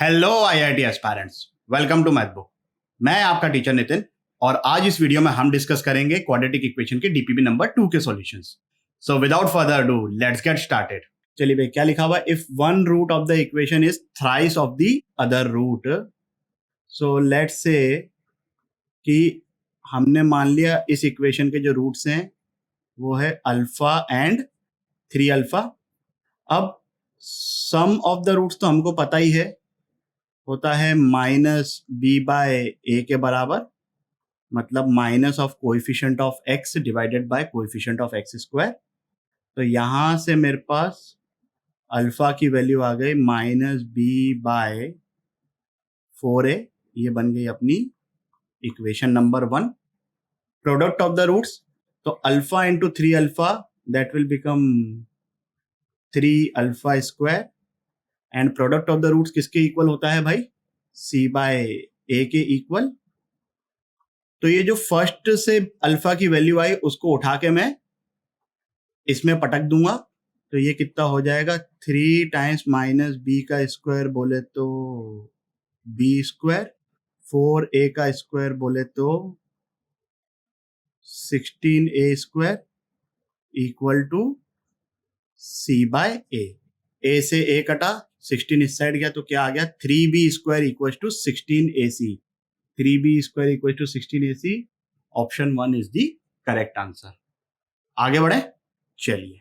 Hello IIT aspirants, welcome to math book. मैं आपका teacher Nitin और आज इस वीडियो में हम डिस्कस करेंगे क्वाड्रेटिक इक्वेशन के डीपीपी नंबर 2 के solutions. So without further do let's get started. चलिए भाई, क्या लिखा हुआ है? If one root of the equation is thrice of the other root, so let's say कि हमने मान लिया इस इक्वेशन के जो रूट्स हैं वो है अल्फा एंड 3 अल्फा। अब सम ऑफ द रूट्स तो हमको पता ही है, होता है माइनस बी बाय ए के बराबर, मतलब minus of coefficient of x divided by coefficient of x square. तो यहां से मेरे पास अल्फा की वैल्यू आ गई माइनस बी बाय 4a। ये बन गई अपनी equation number 1। Product of the roots, तो alpha into 3 alpha that will become 3 alpha square. And product of the roots किसके इक्वल होता है भाई? c बाय a के इक्वल। तो ये जो फर्स्ट से अल्फा की वैल्यू आई उसको उठा के मैं इसमें पटक दूंगा, तो ये कितना हो जाएगा? 3 टाइम्स माइनस बी का स्क्वायर बोले तो बी स्क्वायर, 4a का स्क्वायर बोले तो 16a square equal to c by a से a कटा, 16 इस साइड गया तो क्या आ गया? 3b square equal to 16ac। 3b square equal to 16ac। Option 1 is the correct answer. आगे बढ़े, चलिए।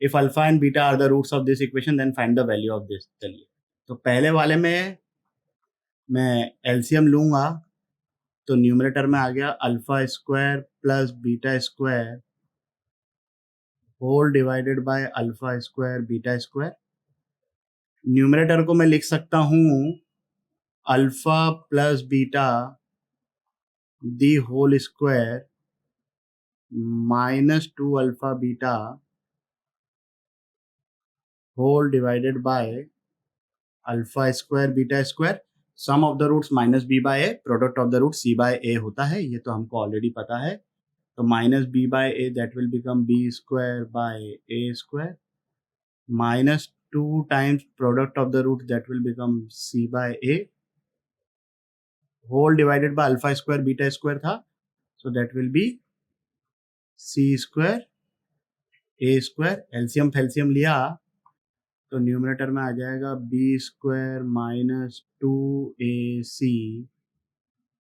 If alpha and beta are the roots of this equation then find the value of this. चलिए, तो पहले वाले में मैं LCM लूंगा, तो न्यूमरेटर में आ गया alpha square plus beta square whole divided by alpha square beta square. Numerator को मैं लिख सकता हूं alpha plus beta the whole square minus 2 alpha beta whole divided by alpha square beta square. Sum of the roots minus B by A, product of the root C by A होता है, ये तो हमको already पता है। तो minus B by A that will become B square by A square minus 2 times product of the root that will become C by A whole divided by alpha square beta square था, so that will be C square A square. LCM फैल्सियम लिया तो numerator में आ जाएगा B square minus 2ac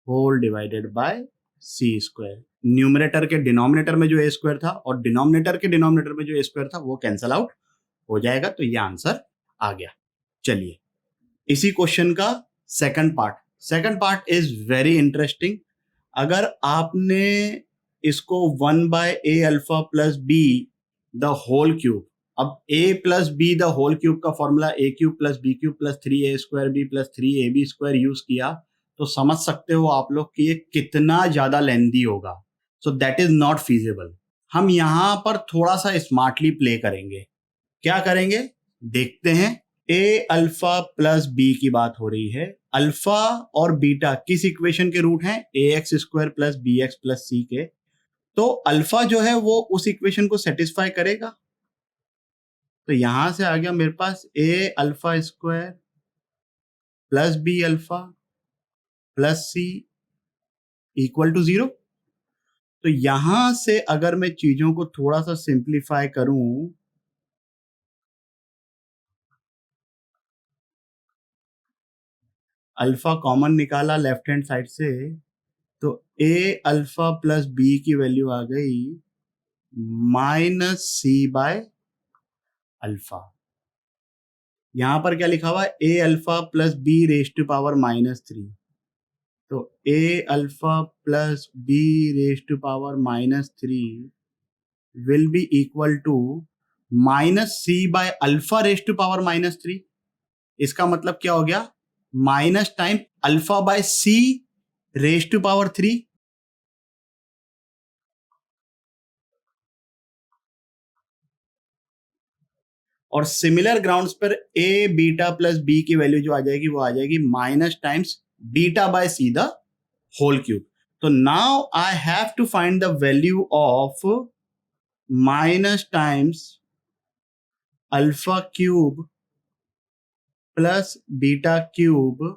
whole divided by C square. Numerator के denominator में जो ए स्क्वायर था और डिनोमिनेटर के डिनोमिनेटर में जो ए स्क्वायर था वो कैंसल आउट हो जाएगा, तो ये आंसर आ गया। चलिए, इसी क्वेश्चन का second part is very interesting. अगर आपने इसको 1 by A alpha plus B the whole cube, अब a plus B the whole cube का formula A cube plus B cube plus 3a square B plus 3ab square use किया, तो समझ सकते हो आप लोग कि ये कितना ज्यादा लेंदी होगा। So that is not feasible. हम यहां पर थोड़ा सा स्मार्टली प्ले करेंगे। क्या करेंगे देखते हैं। ए अल्फा प्लस बी की बात हो रही है। अल्फा और बीटा किस इक्वेशन के रूट हैं? A X square plus B X plus C के। तो अल्फा जो है वो उस इक्वेशन को सेटिस्फाई करेगा। तो यहां से आ गया मेरे पास A alpha square plus B alpha plus C equal to 0। तो यहां से अगर मैं चीजों को थोड़ा सा सिंप्लीफाई करूं, अल्फा कॉमन निकाला लेफ्ट हैंड साइड से, तो ए अल्फा प्लस बी की वैल्यू आ गई माइनस सी बाय अल्फा। यहां पर क्या लिखा हुआ है? A alpha plus B raise to power minus 3। तो A alpha plus B raise to power minus 3 will be equal to minus C by alpha raise to power minus 3। इसका मतलब क्या हो गया? Minus time alpha by C raise to power 3। और similar grounds पर A beta plus B की value जो आ जाएगी वो आ जाएगी minus times beta bye C the whole cube. तो now I have to find the value of minus times alpha cube plus beta cube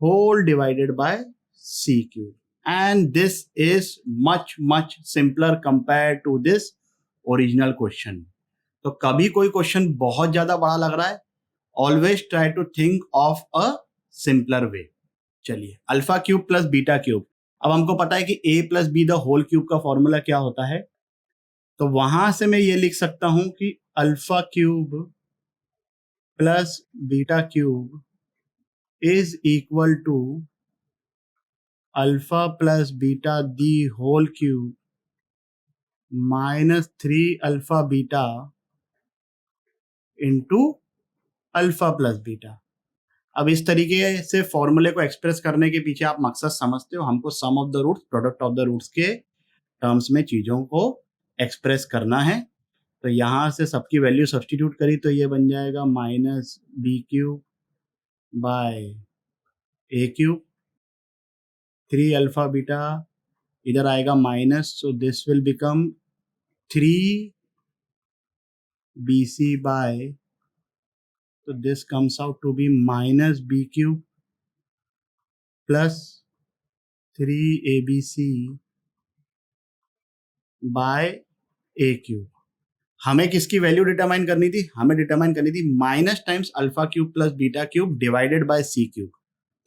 whole divided by c cube, and this is much simpler compared to this original question. तो कभी कोई question बहुत ज्यादा बड़ा लग रहा है, always try to think of a simpler way. चलिए, alpha cube plus beta cube. अब हमको पता है कि a plus B the whole cube का फॉर्मूला क्या होता है, तो वहां से मैं ये लिख सकता हूं कि alpha cube plus beta cube is equal to alpha plus beta the whole cube minus 3 alpha beta into alpha plus beta. अब इस तरीके से फॉर्मूले को एक्सप्रेस करने के पीछे आप मकसद समझते हो, हमको sum of the roots, product of the roots के टर्म्स में चीजों को एक्सप्रेस करना है. तो यहां से सबकी वैल्यू सब्सटीट्यूट करी तो ये बन जाएगा minus B cube by A cube. 3 alpha beta इधर आएगा minus, so this will become 3 BC by, so this comes out to be minus B cube plus 3 ABC by A cube. हमें किसकी value determine करनी थी, हमें determine करनी थी minus times alpha cube plus beta cube divided by c cube.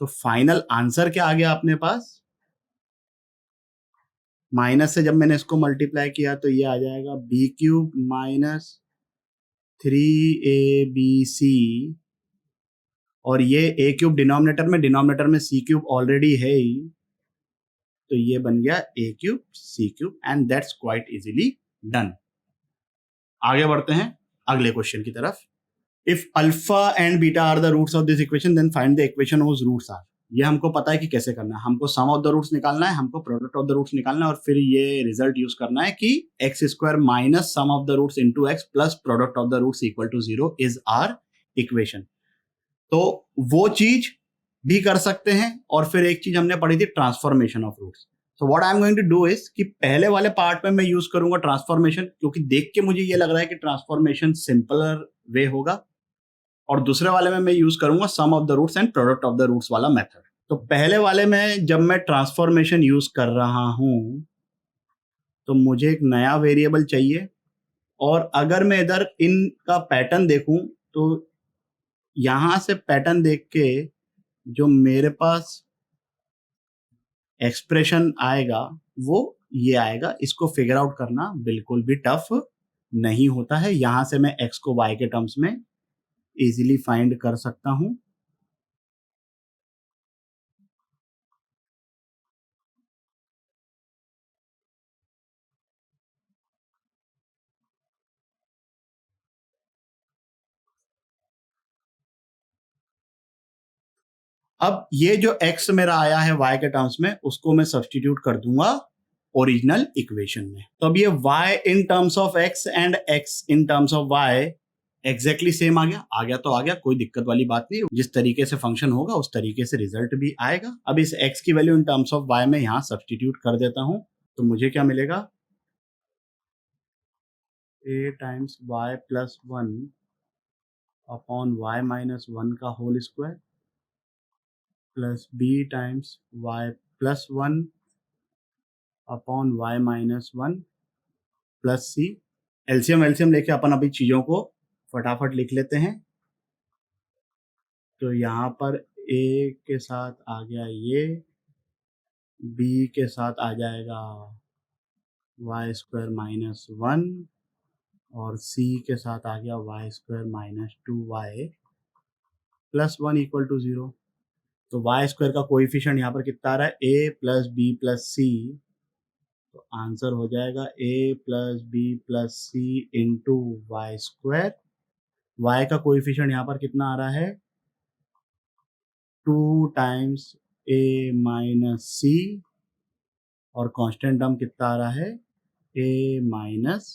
तो final answer क्या आ गया अपने पास, माइनस से जब मैंने इसको मल्टीप्लाई किया तो ये आ जाएगा बी क्यूब माइनस 3ABC, और ये ए क्यूब डिनोमिनेटर में सी क्यूब ऑलरेडी है ही, तो ये बन गया A cube C cube, and that's quite easily done. आगे बढ़ते हैं अगले क्वेश्चन की तरफ. If alpha and beta are the roots of this equation then find the equation whose roots are. ये हमको पता है कि कैसे करना है, हमको सम ऑफ द रूट्स निकालना है, हमको प्रोडक्ट ऑफ द रूट्स निकालना है, और फिर ये रिजल्ट यूज करना है कि x square minus sum of the roots into x plus product of the roots equal to 0 is our equation. तो वो चीज भी कर सकते हैं, और फिर एक चीज हमने पढ़ी थी transformation of roots. So what I am going to do is कि पहले वाले पार्ट में मैं यूज करूंगा ट्रांसफॉर्मेशन, क्योंकि देख के मुझे ये लग रहा है कि ट्रांसफॉर्मेशन सिंपलर वे होगा, और दूसरे वाले में मैं यूज करूंगा sum of the roots and product of the roots वाला मेथड. तो पहले वाले में जब मैं ट्रांसफॉर्मेशन यूज कर रहा हूं तो मुझे एक नया वेरिएबल चाहिए, और अगर मैं इधर इनका पैटर्न देखूं तो यहां से पैटर्न देख के जो मेरे पास एक्सप्रेशन आएगा वो ये आएगा. इसको फिगर आउट करना बिल्कुल भी टफ नहीं होता है. यहां से मैं x को y के टर्म्स में इजीली फाइंड कर सकता हूं. अब ये जो x मेरा आया है y के टर्म्स में, उसको मैं सब्सटीट्यूट कर दूंगा ओरिजिनल इक्वेशन में. तो अब ये y in terms of x and x in terms of y exactly same आ गया तो आ गया, कोई दिक्कत वाली बात नहीं. जिस तरीके से फंक्शन होगा उस तरीके से रिजल्ट भी आएगा. अब इस x की value in terms of y में यहां सब्सटीट्यूट कर देता हूं, तो मुझे क्या मिलेगा, a times y plus 1 upon y minus 1 का whole square plus b times y plus 1 upon y minus 1 plus c. LCM लेके अपन अभी चीजों को फटाफट लिख लेते हैं. तो यहाँ पर a के साथ आ गया ये, b के साथ आ जाएगा y स्क्वायर माइनस 1, और c के साथ आ गया y square minus 2y plus 1 equal to 0. तो y स्क्वायर का कोएफिशिएंट यहाँ पर कितना आ रहा है, a plus b plus c. तो आंसर हो जाएगा a plus b plus c into y square. y का कोएफिशिएंट यहाँ पर कितना आ रहा है, 2 टाइम्स a माइनस सी, और कांस्टेंट टर्म कितना आ रहा है, a minus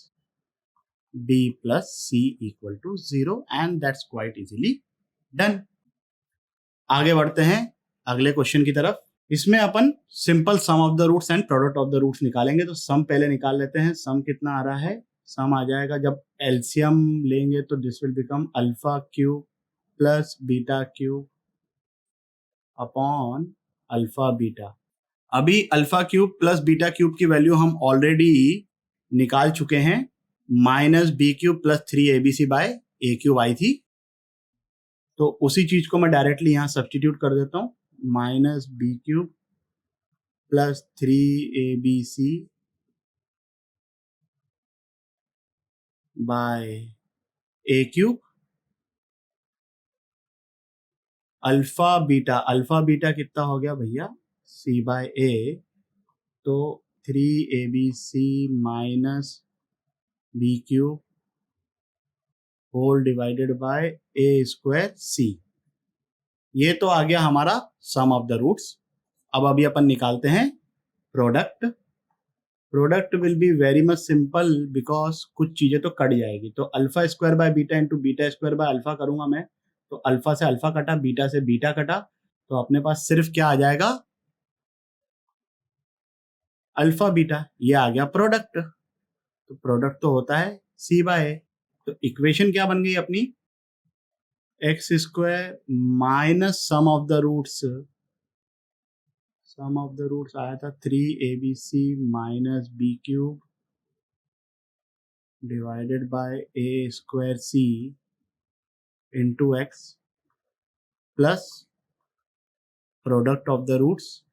b plus C equal to 0, and that's quite easily done. आगे बढ़ते हैं अगले क्वेश्चन की तरफ. इसमें अपन simple sum of the roots and product of the roots निकालेंगे. तो सम पहले निकाल लेते हैं. सम कितना आ रहा है, सम आ जाएगा, जब एलसीएम लेंगे तो this will become alpha cube plus beta cube upon alpha beta. अभी alpha cube plus beta cube की वैल्यू हम ऑलरेडी निकाल चुके हैं, minus B cube plus 3abc by A cube आई थी, तो उसी चीज को मैं डायरेक्टली यहां सब्स्टिट्यूट कर देता हूं, minus B cube plus 3abc by A cube alpha beta कितना हो गया भैया, सी बाय ए, तो 3abc minus B cube whole divided by A square C. ये तो आ गया हमारा सम ऑफ द रूट्स। अब अभी अपन निकालते हैं product. Product will be very much simple because कुछ चीजें तो कट जाएगी, तो alpha square by beta into beta square by alpha करूंगा मैं, तो अल्फा से अल्फा कटा, बीटा से बीटा कटा, तो अपने पास सिर्फ क्या आ जाएगा, अल्फा बीटा। ये आ गया प्रोडक्ट। तो प्रोडक्ट तो होता है सी बाय ए। तो इक्वेशन क्या बन गई अपनी, x square minus sum of the roots, sum of the roots आया था 3abc minus B cube divided by A square c into x plus product of the roots.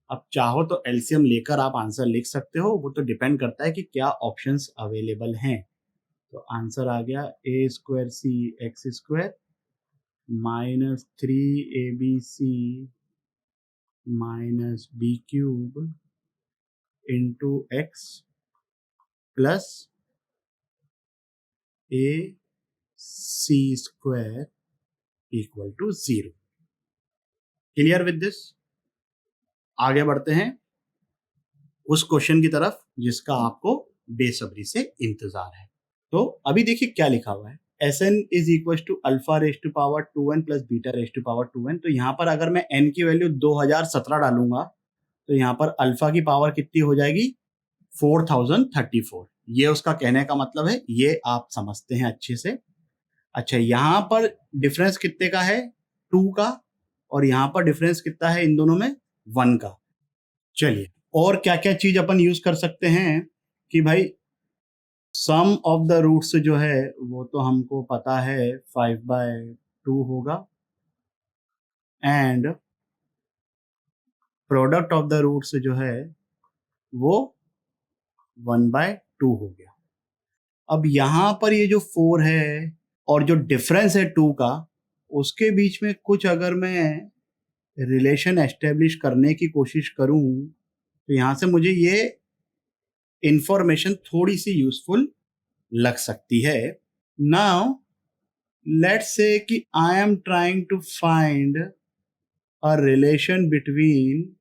अब चाहो तो एलसीएम लेकर आप आंसर लिख सकते हो, वो तो डिपेंड करता है कि क्या ऑप्शंस अवेलेबल हैं। तो आंसर आ गया A square C X square minus 3abc minus B cube into x plus A C square equal to 0। Clear with this? आगे बढ़ते हैं उस क्वेश्चन की तरफ जिसका आपको बेसब्री से इंतजार है। तो अभी देखिए क्या लिखा हुआ है, Sn is equal to alpha raise to power 2n plus beta raise to power 2n। तो यहाँ पर अगर मैं n की वैल्यू 2017 डालूंगा तो यहाँ पर अल्फा की पावर कितनी हो जाएगी, 4034। ये उसका कहने का मतलब है, ये आप समझते हैं अच्छे से। अच्छा, यहाँ पर डिफरेंस कितने का है, 2 का, और यहाँ पर डिफरेंस कितना है इन दोनों में, 1 का। चलिए और क्या क्या चीज अपन यूज कर सकते हैं कि भाई सम ऑफ द रूट्स जो है वो तो हमको पता है 5/2 होगा, and product of the roots जो है वो 1/2 हो गया। अब यहां पर ये जो 4 है और जो डिफरेंस है 2 का, उसके बीच में कुछ अगर मैं रिलेशन एस्टेब्लिश करने की कोशिश करूं तो यहां से मुझे ये इंफॉर्मेशन थोड़ी सी यूजफुल लग सकती है। नाउ लेट्स से कि I am trying to find a relation between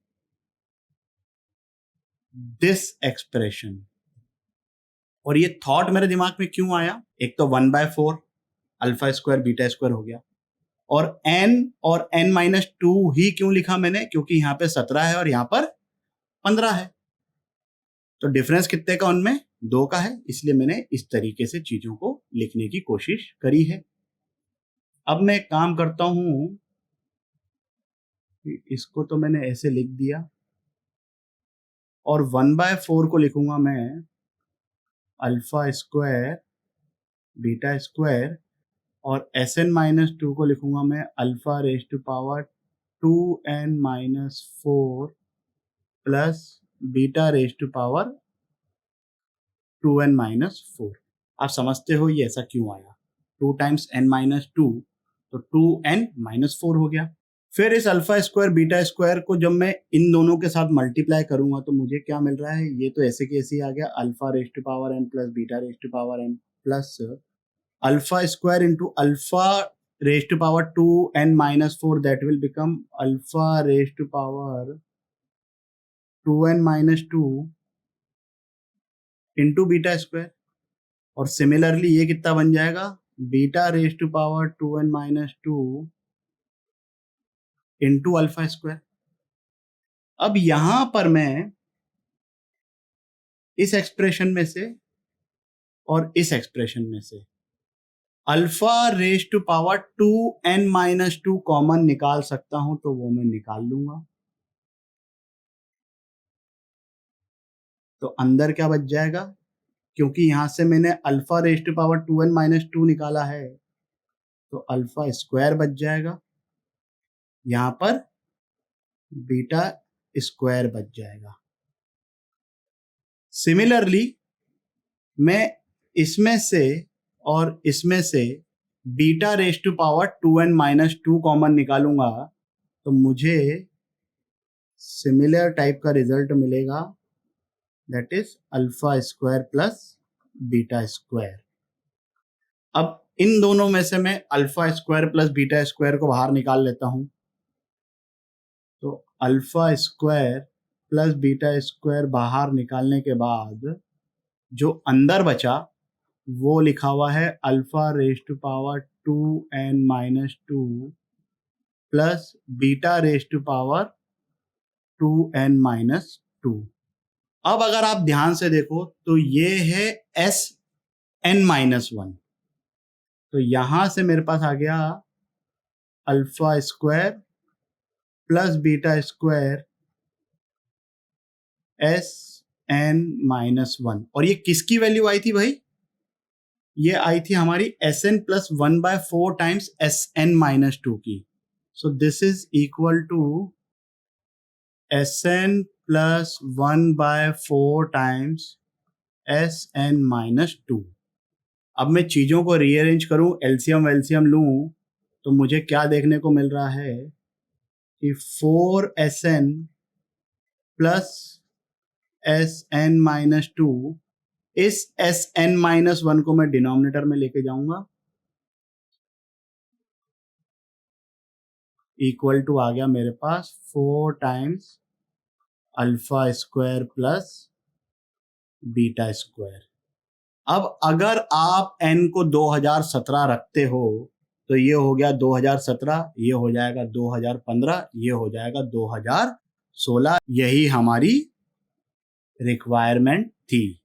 this expression. और ये थॉट मेरे दिमाग में क्यों आया, एक तो 1/4 अल्फा स्क्वायर बीटा स्क्वायर हो गया, और n और n-2 ही क्यों लिखा मैंने, क्योंकि यहाँ पे 17 है और यहाँ पर 15 है, तो डिफरेंस कितने का उनमें, 2 का है, इसलिए मैंने इस तरीके से चीजों को लिखने की कोशिश करी है। अब मैं एक काम करता हूं, इसको तो मैंने ऐसे लिख दिया, और 1/4 को लिखूंगा मैं अल्फा स्क्वायर बीटा स्क्वायर, और Sn-2 को लिखूंगा मैं alpha raise to power 2n-4 plus beta raise to power 2n-4। आप समझते हो ये ऐसा क्यों आया, 2 टाइम्स n-2 तो 2n-4 हो गया। फिर इस अल्फा स्क्वायर बीटा स्क्वायर को जब मैं इन दोनों के साथ मल्टीप्लाई करूंगा तो मुझे क्या मिल रहा है, ये तो ऐसे की ऐसे ही आ गया, alpha raise to power n plus beta raise to power n plus alpha square into alpha raise to power 2n-4, that will become alpha raise to power 2n-2 into beta square, और similarly ये कितना बन जाएगा, beta raise to power 2n-2 into alpha square. अब यहां पर मैं इस एक्सप्रेशन में से और इस एक्सप्रेशन में से alpha raise to power 2n-2 common निकाल सकता हूं तो वो मैं निकाल लूंगा। तो अंदर क्या बच जाएगा, क्योंकि यहां से मैंने alpha raise to power 2n-2 निकाला है तो अल्फा स्क्वायर बच जाएगा, यहां पर बीटा स्क्वायर बच जाएगा। सिमिलरली मैं इसमें से और इसमें से beta raise to power 2n-2 common निकालूंगा तो मुझे सिमिलर टाइप का रिजल्ट मिलेगा, that is alpha square plus beta square. अब इन दोनों में से मैं alpha square plus beta square को बाहर निकाल लेता हूं, तो alpha square plus beta square बाहर निकालने के बाद जो अंदर बचा वो लिखा हुआ है alpha raise to power 2n-2 plus beta raise to power 2n-2। अब अगर आप ध्यान से देखो तो ये है Sn-1, तो यहां से मेरे पास आ गया alpha square plus beta square Sn-1। और ये किसकी वैल्यू आई थी भाई, ये आई थी हमारी Sn प्लस 1/4 टाइम्स Sn-2 की। So this is equal to Sn plus 1/4 times Sn-2। अब मैं चीजों को रीअरेंज करूं, एलसीएम लूं, तो मुझे क्या देखने को मिल रहा है कि 4Sn प्लस Sn-2, इस Sn-1 को मैं डिनोमिनेटर में लेके जाऊंगा, इक्वल टू आ गया मेरे पास 4 times alpha square plus beta square. अब अगर आप n को 2017 रखते हो तो ये हो गया 2017, ये हो जाएगा 2015, ये हो जाएगा 2016। यही हमारी रिक्वायरमेंट थी।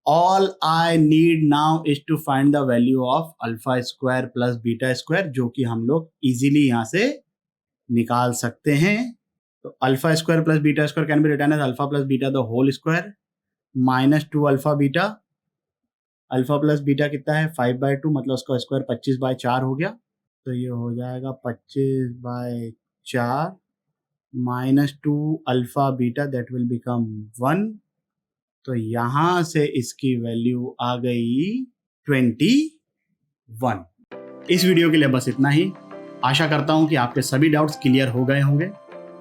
All I need now is to find the value of alpha square plus beta square, जो कि हम लोग इजीली यहां से निकाल सकते हैं। तो alpha square plus beta square can be written as alpha plus beta the whole square -2 alpha beta. Alpha plus beta कितना है 5/2, मतलब उसका स्क्वायर 25/4 हो गया, तो ये हो जाएगा 25/4 -2 alpha beta, that will become 1। तो यहां से इसकी वैल्यू आ गई 21। इस वीडियो के लिए बस इतना ही। आशा करता हूं कि आपके सभी डाउट्स क्लियर हो गए होंगे।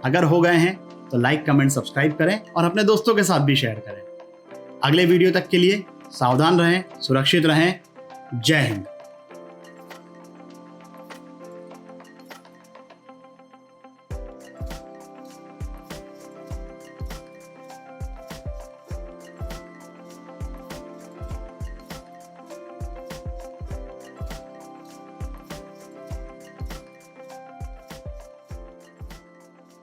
अगर हो गए हैं तो लाइक कमेंट सब्सक्राइब करें और अपने दोस्तों के साथ भी शेयर करें। अगले वीडियो तक के लिए सावधान रहें, सुरक्षित रहें। जय हिंद।